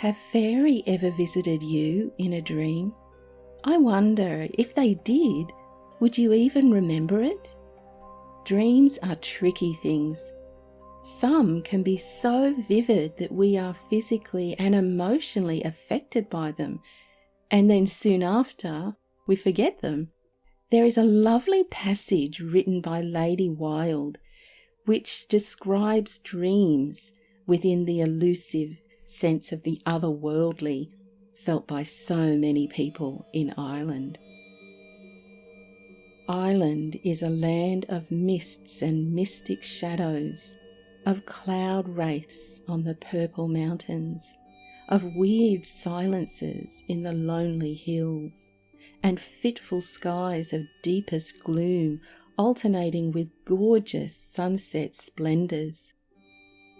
Have fairy ever visited you in a dream? I wonder, if they did, would you even remember it? Dreams are tricky things. Some can be so vivid that we are physically and emotionally affected by them, and then soon after, we forget them. There is a lovely passage written by Lady Wilde which describes dreams within the elusive sense of the otherworldly felt by so many people in Ireland. Ireland is a land of mists and mystic shadows, of cloud wraiths on the purple mountains, of weird silences in the lonely hills, and fitful skies of deepest gloom alternating with gorgeous sunset splendours.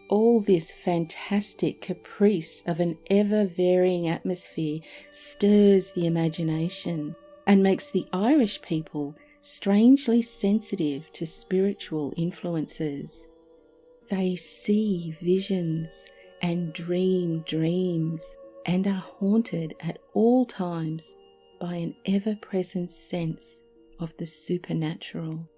All this fantastic caprice of an ever-varying atmosphere stirs the imagination and makes the Irish people strangely sensitive to spiritual influences. They see visions and dream dreams and are haunted at all times by an ever-present sense of the supernatural.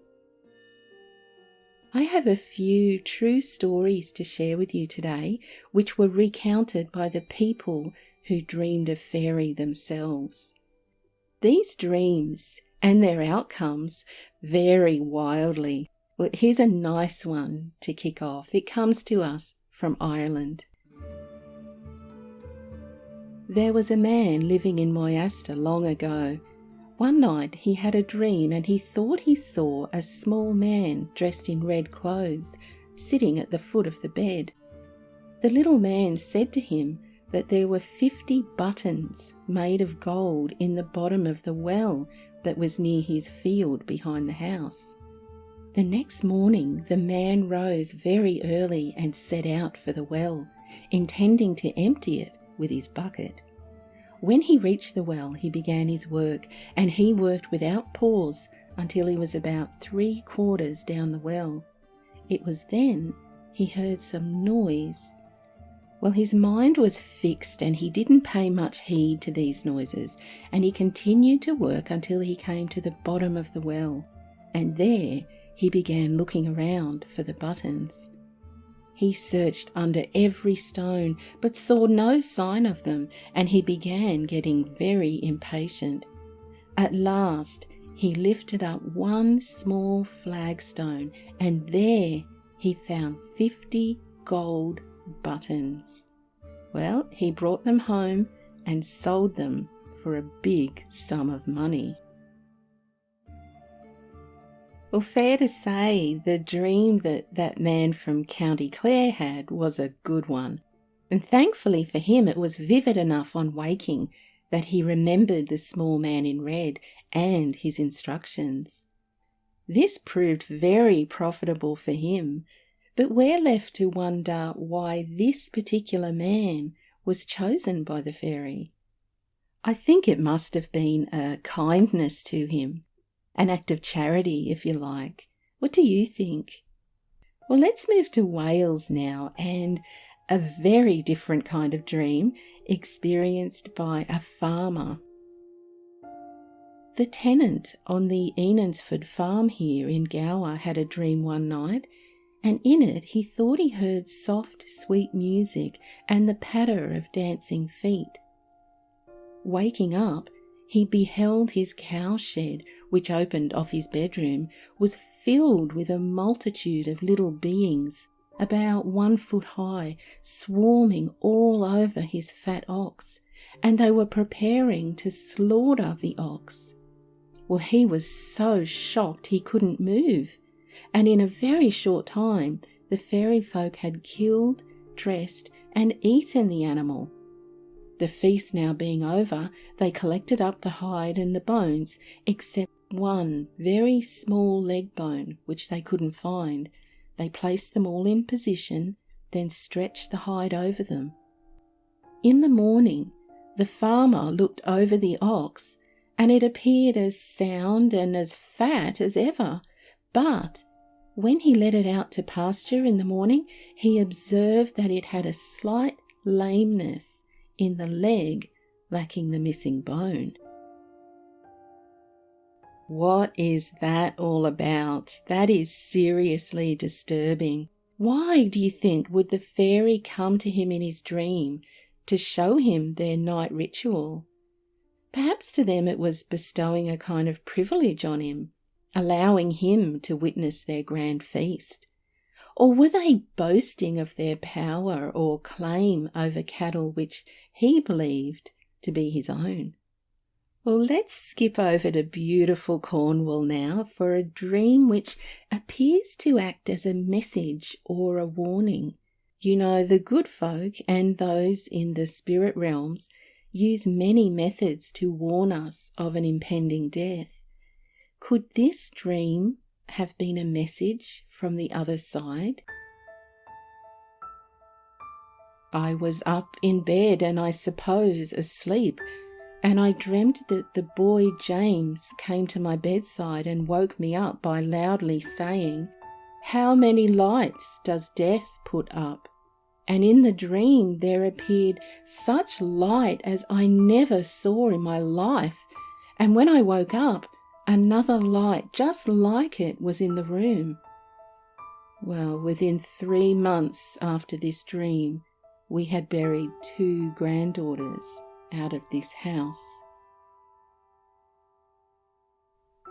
I have a few true stories to share with you today, which were recounted by the people who dreamed of fairy themselves. These dreams and their outcomes vary wildly. Well, here's a nice one to kick off. It comes to us from Ireland. There was a man living in Moyasta long ago. One night he had a dream and he thought he saw a small man dressed in red clothes sitting at the foot of the bed. The little man said to him that there were 50 buttons made of gold in the bottom of the well that was near his field behind the house. The next morning the man rose very early and set out for the well, intending to empty it with his bucket. When he reached the well, he began his work, and he worked without pause until he was about 3/4 down the well. It was then he heard some noise. Well, his mind was fixed and he didn't pay much heed to these noises, and he continued to work until he came to the bottom of the well, and there he began looking around for the buttons. He searched under every stone but saw no sign of them, and he began getting very impatient. At last he lifted up one small flagstone, and there he found 50 gold buttons. Well, he brought them home and sold them for a big sum of money. Well, fair to say, the dream that man from County Clare had was a good one. And thankfully for him, it was vivid enough on waking that he remembered the small man in red and his instructions. This proved very profitable for him, but we're left to wonder why this particular man was chosen by the fairy. I think it must have been a kindness to him. An act of charity, if you like. What do you think? Well, let's move to Wales now, and a very different kind of dream experienced by a farmer. The tenant on the Enansford farm here in Gower had a dream one night, and in it he thought he heard soft, sweet music and the patter of dancing feet. Waking up, he beheld his cowshed, which opened off his bedroom, was filled with a multitude of little beings, about 1 foot high, swarming all over his fat ox, and they were preparing to slaughter the ox. Well, he was so shocked he couldn't move, and in a very short time the fairy folk had killed, dressed, and eaten the animal. The feast now being over, they collected up the hide and the bones, except one very small leg bone which they couldn't find. They placed them all in position, then stretched the hide over them. In the morning, the farmer looked over the ox, and it appeared as sound and as fat as ever, but when he let it out to pasture in the morning, he observed that it had a slight lameness in the leg, lacking the missing bone. What is that all about? That is seriously disturbing. Why, do you think, would the fairy come to him in his dream to show him their night ritual? Perhaps to them it was bestowing a kind of privilege on him, allowing him to witness their grand feast. Or were they boasting of their power or claim over cattle which he believed to be his own? Well, let's skip over to beautiful Cornwall now for a dream which appears to act as a message or a warning. You know, the good folk and those in the spirit realms use many methods to warn us of an impending death. Could this dream have been a message from the other side? I was up in bed and I suppose asleep, and I dreamt that the boy James came to my bedside and woke me up by loudly saying, "How many lights does death put up?" And in the dream there appeared such light as I never saw in my life, and when I woke up, another light just like it was in the room. Well, within 3 months after this dream, we had buried 2 granddaughters out of this house.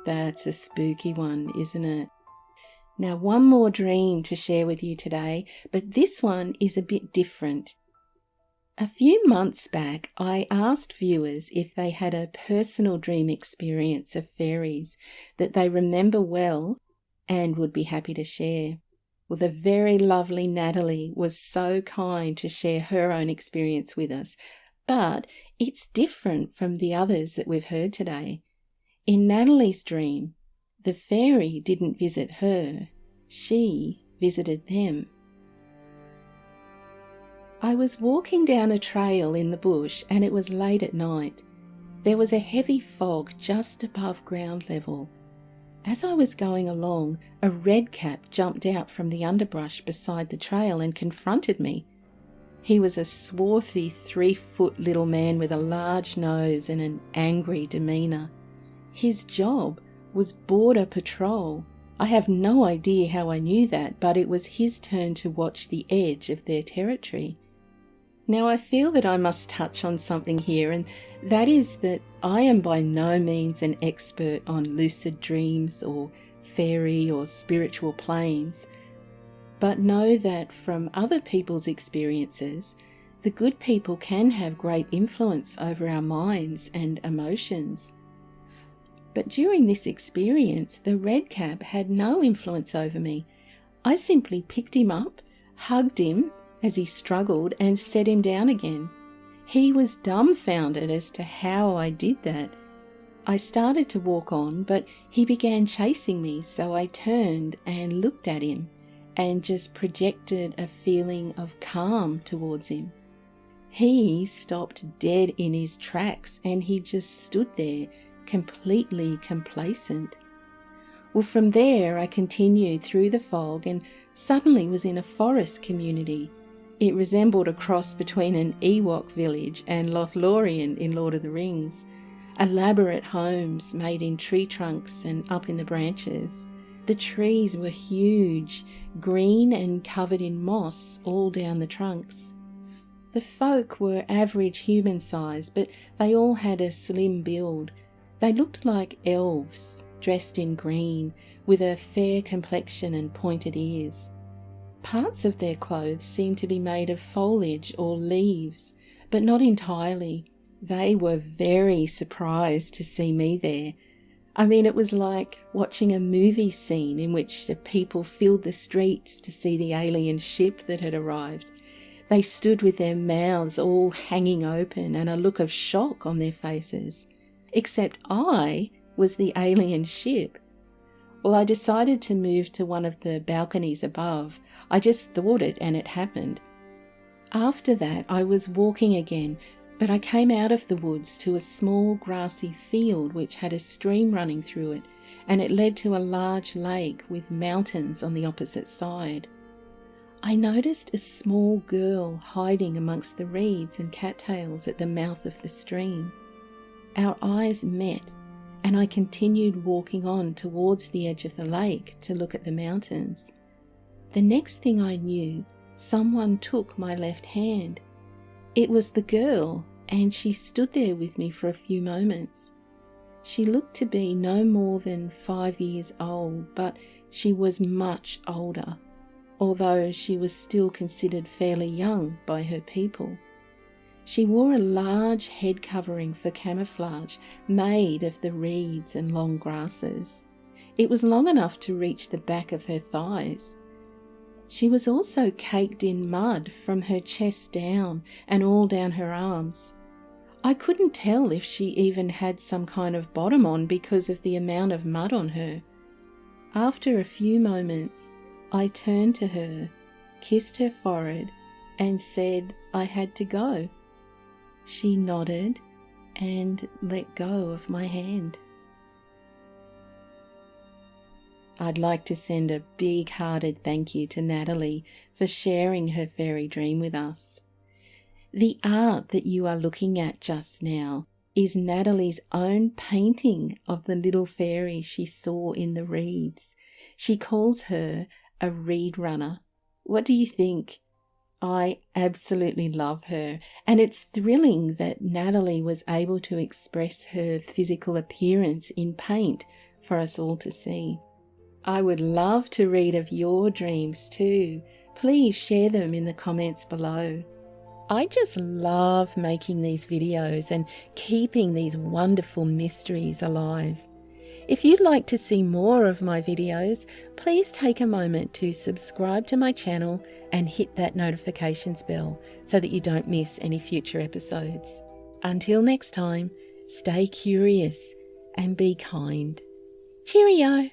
That's a spooky one, isn't it? Now, one more dream to share with you today, but this one is a bit different. A few months back, I asked viewers if they had a personal dream experience of fairies that they remember well and would be happy to share. Well, the very lovely Natalie was so kind to share her own experience with us, but it's different from the others that we've heard today. In Natalie's dream, the fairy didn't visit her, she visited them. I was walking down a trail in the bush and it was late at night. There was a heavy fog just above ground level. As I was going along, a redcap jumped out from the underbrush beside the trail and confronted me. He was a swarthy 3-foot little man with a large nose and an angry demeanour. His job was border patrol. I have no idea how I knew that, but it was his turn to watch the edge of their territory. Now, I feel that I must touch on something here, and that is that I am by no means an expert on lucid dreams or fairy or spiritual planes, but know that from other people's experiences, the good people can have great influence over our minds and emotions. But during this experience, the redcap had no influence over me. I simply picked him up, hugged him as he struggled, and set him down again. He was dumbfounded as to how I did that. I started to walk on, but he began chasing me, so I turned and looked at him and just projected a feeling of calm towards him. He stopped dead in his tracks and he just stood there, completely complacent. Well, from there I continued through the fog and suddenly was in a forest community. It resembled a cross between an Ewok village and Lothlorien in Lord of the Rings. Elaborate homes made in tree trunks and up in the branches. The trees were huge, green and covered in moss all down the trunks. The folk were average human size, but they all had a slim build. They looked like elves, dressed in green, with a fair complexion and pointed ears. Parts of their clothes seemed to be made of foliage or leaves, but not entirely. They were very surprised to see me there. I mean, it was like watching a movie scene in which the people filled the streets to see the alien ship that had arrived. They stood with their mouths all hanging open and a look of shock on their faces. Except I was the alien ship. Well, I decided to move to one of the balconies above. I just thought it and it happened. After that, I was walking again, but I came out of the woods to a small grassy field which had a stream running through it, and it led to a large lake with mountains on the opposite side. I noticed a small girl hiding amongst the reeds and cattails at the mouth of the stream. Our eyes met, and I continued walking on towards the edge of the lake to look at the mountains. The next thing I knew, someone took my left hand. It was the girl, and she stood there with me for a few moments. She looked to be no more than 5 years old, but she was much older, although she was still considered fairly young by her people. She wore a large head covering for camouflage made of the reeds and long grasses. It was long enough to reach the back of her thighs. She was also caked in mud from her chest down and all down her arms. I couldn't tell if she even had some kind of bottom on because of the amount of mud on her. After a few moments, I turned to her, kissed her forehead, and said I had to go. She nodded and let go of my hand. I'd like to send a big-hearted thank you to Natalie for sharing her fairy dream with us. The art that you are looking at just now is Natalie's own painting of the little fairy she saw in the reeds. She calls her a reed runner. What do you think? I absolutely love her, and it's thrilling that Natalie was able to express her physical appearance in paint for us all to see. I would love to read of your dreams too. Please share them in the comments below. I just love making these videos and keeping these wonderful mysteries alive. If you'd like to see more of my videos, please take a moment to subscribe to my channel and hit that notifications bell so that you don't miss any future episodes. Until next time, stay curious and be kind. Cheerio!